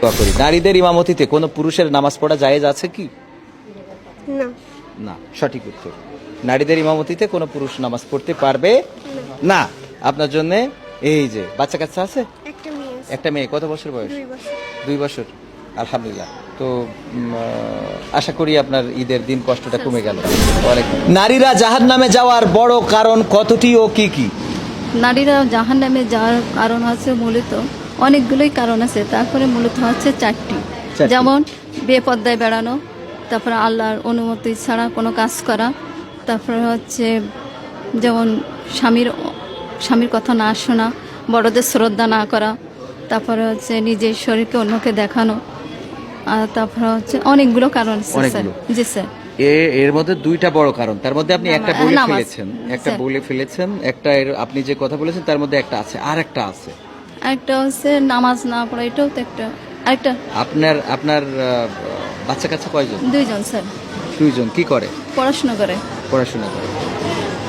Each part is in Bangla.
দোয়া করি। নারীদের ইমামতিতে কোনো পুরুষের নামাজ পড়া জায়েজ আছে কি? না। না, সঠিক উত্তর। নারীদের ইমামতিতে কোনো পুরুষ নামাজ পড়তে পারবে না। আপনার জন্য এই যে বাচ্চা কাচ্চা আছে, একটা মেয়ে আছে। একটা মেয়ে, কত বছর বয়স? 2 বছর। 2 বছর, আলহামদুলিল্লাহ। তো আশা করি আপনার ঈদের দিন কষ্টটা কমে গেল। নারীরা জাহান্নামে যাওয়ার বড় কারণ কতটি ও কি কি? নারীরা জাহান্নামে যাওয়ার কারণ হচ্ছে মূলত অনেকগুলোই কারণ আছে, তারপরে মূলত হচ্ছে চারটি। যেমন বেপর্দায় বেড়ানো, তারপরে আল্লাহর অনুমতি ছাড়া কোনো কাজ করা, তারপরে হচ্ছে যেমন স্বামীর কথা না শোনা, বড়দের শ্রদ্ধা না করা, তারপরে হচ্ছে নিজের শরীরকে অন্যকে দেখানো, আর তারপরে হচ্ছে অনেকগুলো কারণ আছে স্যার। অনেকগুলো? জি স্যার। এর মধ্যে দুইটা বড় কারণ, তার মধ্যে আপনি একটা বলে নামাজ। ফেলেছেন, একটা স্যার। বলে ফেলেছেন, একটা আপনি যে কথা বলেছেন তার মধ্যে একটা আছে, আর একটা আছে। আরেকটা হচ্ছে নামাজ না পড়া, এটাও তো একটা। আরেকটা আপনার বাচ্চা কাচ্চা কয়জন? 2 জন স্যার, 2 জন। কি করে? পড়াশোনা করে। পড়াশোনা করে।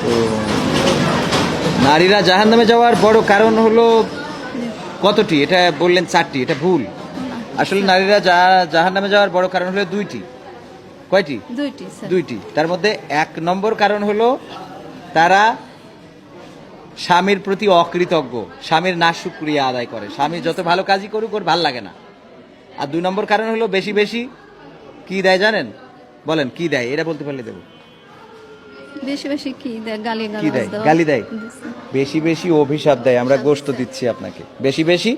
তো নারীরা জাহান্নামে যাওয়ার বড় কারণ হলো কতটি? এটা বললেন 4টি, এটা ভুল। আসলে নারীরা জাহান্নামে যাওয়ার বড় কারণ হলো 2টি। কয়টি? 2টি স্যার। 2টি। তার মধ্যে 1 নম্বর কারণ হলো তারা স্বামীর প্রতি অকৃতজ্ঞ, স্বামীর নাশুকরিয়া আদায় করে। স্বামী যত ভালো কাজই করুক ওর ভাল লাগে না। আর 2 নম্বর কারণ হলো বেশি বেশি কি দেয় জানেন? বলেন কি দেয়, এটা বলতে পারলে দেবো। বেশি বেশি কি দেয়? গালি কি দেয়? গালি দেয়। বেশি বেশি অভিশাপ দেয়। আমরা গোশত দিচ্ছি আপনাকে। বেশি বেশি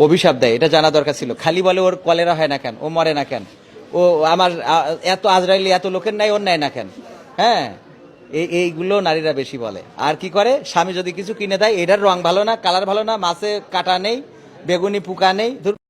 অভিশাপ দেয়, এটা জানা দরকার ছিল। খালি বলে ওর কলেরা হয় না কেন, ও মরে না কেন, ও আমার এত আজরাইলি এত লোকের নাই, ওর নেয় না কেন। হ্যাঁ, এইগুলো নারীরা বেশি বলে। আর কি করে, স্বামী যদি কিছু কিনে দেয়, এটার রং ভালো না, কালার ভালো না, মাছে কাটা নেই, বেগুনি পোকা নেই,